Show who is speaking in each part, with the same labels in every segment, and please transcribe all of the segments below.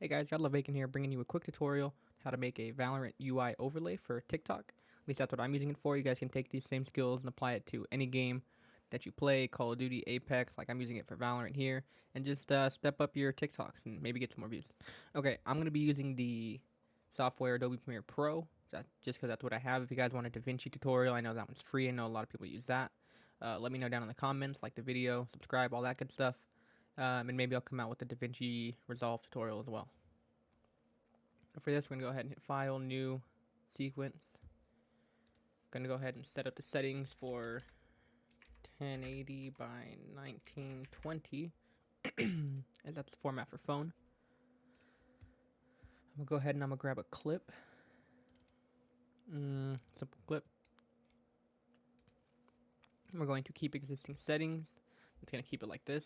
Speaker 1: Hey guys, got Bacon here, bringing you a quick tutorial how to make a Valorant UI overlay for TikTok. At least that's what I'm using it for. You guys can take these same skills and apply it to any game that you play, Call of Duty, Apex, like I'm using it for Valorant here, and just step up your TikToks and maybe get some more views. Okay, I'm going to be using the software Adobe Premiere Pro, just because that's what I have. If you guys want a DaVinci tutorial, I know that one's free. I know a lot of people use that. Let me know down in the comments, like the video, subscribe, all that good stuff. And maybe I'll come out with the DaVinci Resolve tutorial as well. But for this, we're going to go ahead and hit File, New, Sequence. Going to go ahead and set up the settings for 1080 by 1920, and that's the format for phone. I'm going to go ahead and I'm going to grab a clip. Simple clip. We're going to keep existing settings. It's going to keep it like this.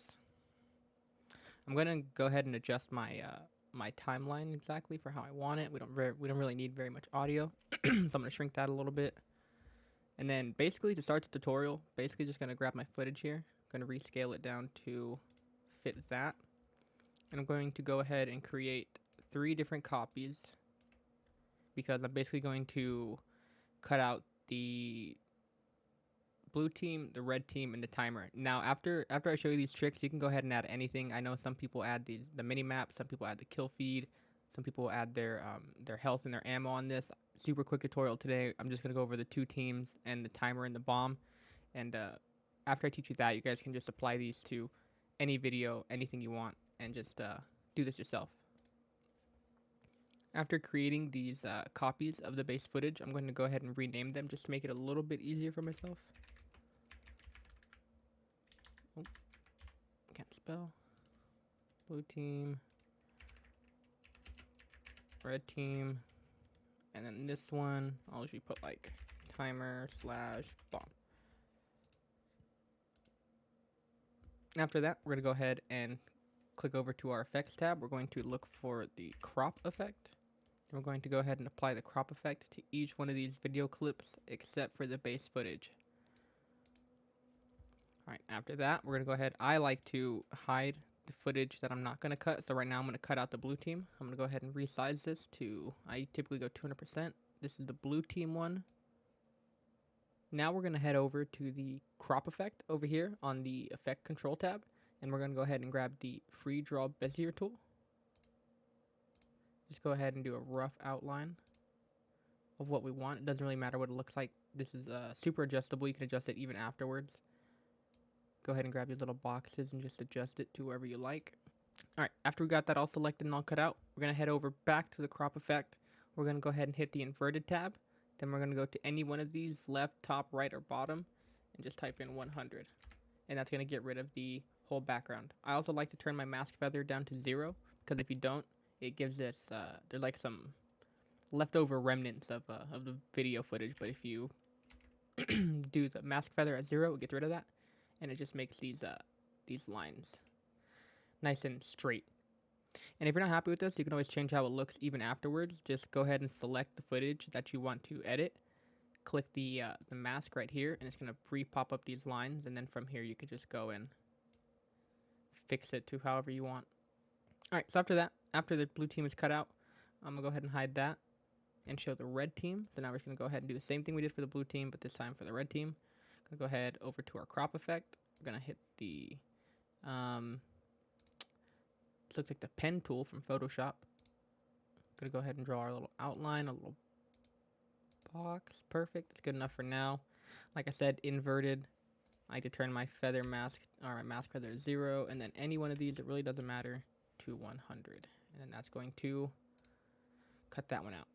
Speaker 1: I'm going to go ahead and adjust my my timeline exactly for how I want it. We don't really need very much audio, so I'm going to shrink that a little bit. And then basically to start the tutorial, basically just going to grab my footage here. I'm going to rescale it down to fit that. And I'm going to go ahead and create 3 different copies because I'm basically going to cut out the blue team, the red team, and the timer. Now, after I show you these tricks, you can go ahead and add anything. I know some people add the mini map, some people add the kill feed, some people add their health and their ammo on this. Super quick tutorial today. I'm just gonna go over the 2 teams and the timer and the bomb. And after I teach you that, you guys can just apply these to any video, anything you want, and just do this yourself. After creating these copies of the base footage, I'm going to go ahead and rename them just to make it a little bit easier for myself. Oh, can't spell. Blue team, red team, and then this one, I'll usually put like timer / bomb. After that, we're going to go ahead and click over to our effects tab. We're going to look for the crop effect. And we're going to go ahead and apply the crop effect to each one of these video clips except for the base footage. Alright, after that, we're going to go ahead. I like to hide the footage that I'm not going to cut. So right now I'm going to cut out the blue team. I'm going to go ahead and resize this to, I typically go 200%. This is the blue team one. Now we're going to head over to the crop effect over here on the effect control tab. And we're going to go ahead and grab the free draw Bezier tool. Just go ahead and do a rough outline of what we want. It doesn't really matter what it looks like. This is super adjustable. You can adjust it even afterwards. Go ahead and grab your little boxes and just adjust it to wherever you like. Alright, after we got that all selected and all cut out, we're going to head over back to the crop effect. We're going to go ahead and hit the inverted tab. Then we're going to go to any one of these, left, top, right, or bottom, and just type in 100. And that's going to get rid of the whole background. I also like to turn my mask feather down to 0, because if you don't, it gives this, there's like some leftover remnants of the video footage, but if you do the mask feather at 0, it gets rid of that. And it just makes these lines nice and straight. And if you're not happy with this, you can always change how it looks even afterwards. Just go ahead and select the footage that you want to edit. Click the mask right here, and it's going to pre-pop up these lines. And then from here, you could just go and fix it to however you want. All right, so after that, after the blue team is cut out, I'm going to go ahead and hide that and show the red team. So now we're just going to go ahead and do the same thing we did for the blue team, but this time for the red team. Go ahead over to our crop effect. We're gonna hit the this looks like the pen tool from Photoshop. Gonna go ahead and draw our little outline, a little box. Perfect. It's good enough for now. Like I said, inverted. I like to turn my feather mask or my mask feather to 0, and then any one of these, it really doesn't matter, to 100. And then that's going to cut that one out.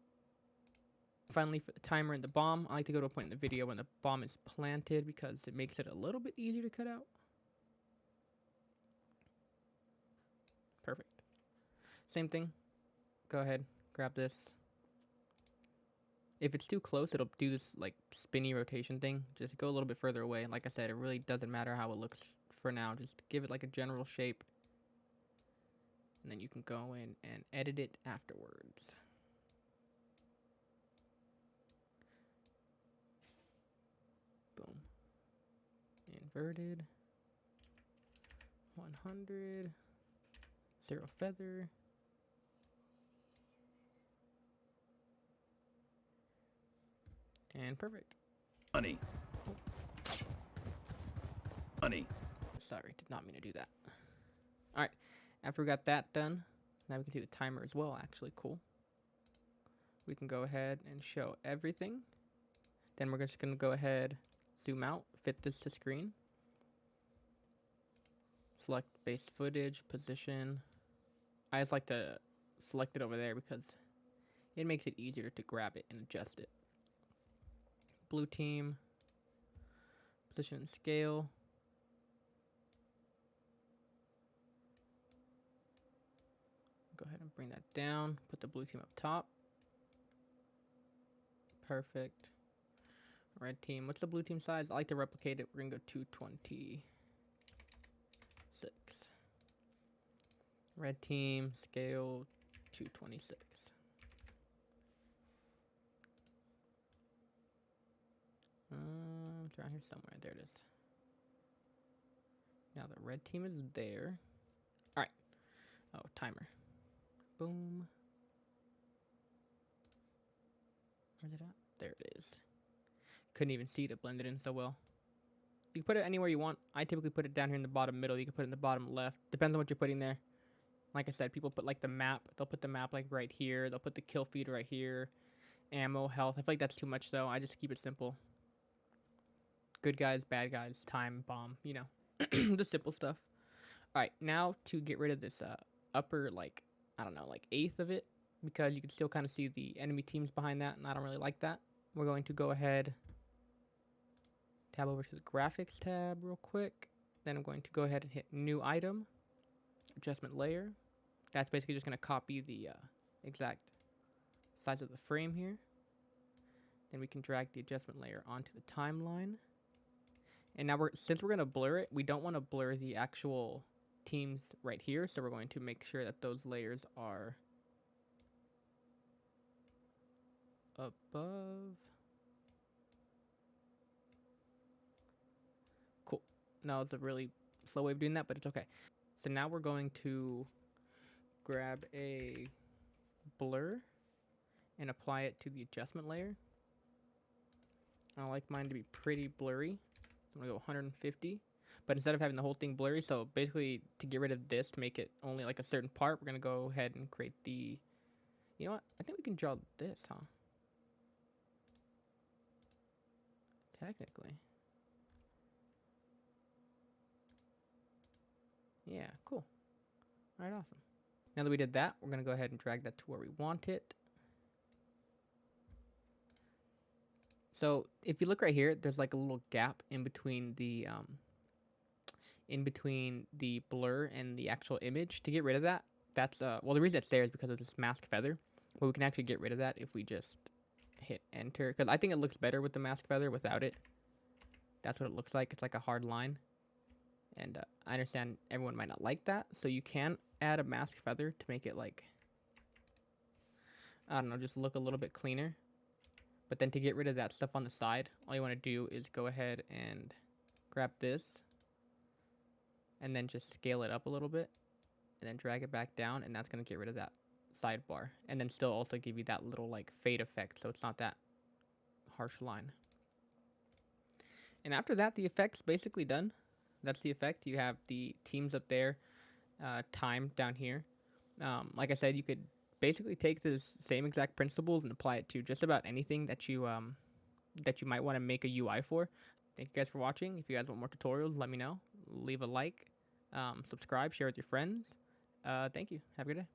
Speaker 1: Finally, for the timer and the bomb, I like to go to a point in the video when the bomb is planted because it makes it a little bit easier to cut out. Perfect. Same thing. Go ahead, grab this. If it's too close, it'll do this like spinny rotation thing. Just go a little bit further away. Like I said, it really doesn't matter how it looks for now. Just give it like a general shape. And then you can go in and edit it afterwards. Boom. Inverted. 100. 0 feather. And perfect.
Speaker 2: Money. Money.
Speaker 1: Sorry, did not mean to do that. All right, after we got that done, now we can do the timer as well, actually. Cool. We can go ahead and show everything. Then we're just going to go ahead, zoom out, fit this to screen. Select base footage, position. I just like to select it over there because it makes it easier to grab it and adjust it. Blue team, position and scale. Go ahead and bring that down, put the blue team up top. Perfect. Red team, what's the blue team size? I like to replicate it. We're gonna go 226. Red team, scale 226. It's around here somewhere. There it is. Now the red team is there. All right. Oh, timer. Boom. Where's it at? There it is. Couldn't even see it. It blended in so well. You can put it anywhere you want. I typically put it down here in the bottom middle. You can put it in the bottom left. Depends on what you're putting there. Like I said, people put like the map. They'll put the map like right here. They'll put the kill feed right here. Ammo, health. I feel like that's too much though. I just keep it simple. Good guys, bad guys, time, bomb. You know, the simple stuff. All right, now to get rid of this upper, like, I don't know, like eighth of it, because you can still kind of see the enemy teams behind that, and I don't really like that. We're going to go ahead, tab over to the graphics tab real quick. Then I'm going to go ahead and hit new item, adjustment layer. That's basically just going to copy the exact size of the frame here. Then we can drag the adjustment layer onto the timeline. And now since we're going to blur it, we don't want to blur the actual teams right here. So we're going to make sure that those layers are above. Cool. Now it's a really slow way of doing that, but it's okay. So now we're going to grab a blur and apply it to the adjustment layer. I like mine to be pretty blurry. I'm gonna go 150, but instead of having the whole thing blurry, so basically to get rid of this, to make it only like a certain part, we're gonna go ahead and create the, you know what, I think we can draw this, huh? Technically. Yeah, cool. All right, awesome. Now that we did that, we're gonna go ahead and drag that to where we want it. So if you look right here, there's like a little gap in between the blur and the actual image. To get rid of that, that's well, the reason it's there is because of this mask feather, but we can actually get rid of that if we just hit enter, because I think it looks better with the mask feather. Without it, that's what it looks like. It's like a hard line, and I understand everyone might not like that, so you can add a mask feather to make it like, I don't know, just look a little bit cleaner. But then to get rid of that stuff on the side, all you want to do is go ahead and grab this and then just scale it up a little bit and then drag it back down, and that's going to get rid of that sidebar, and then still also give you that little like fade effect, so it's not that harsh line. And after that, the effect's basically done. That's the effect. You have the teams up there, time down here. Like I said, you could basically take this same exact principles and apply it to just about anything that you might want to make a UI for. Thank you guys for watching. If you guys want more tutorials, let me know. Leave a like, subscribe, share with your friends. Thank you. Have a good day.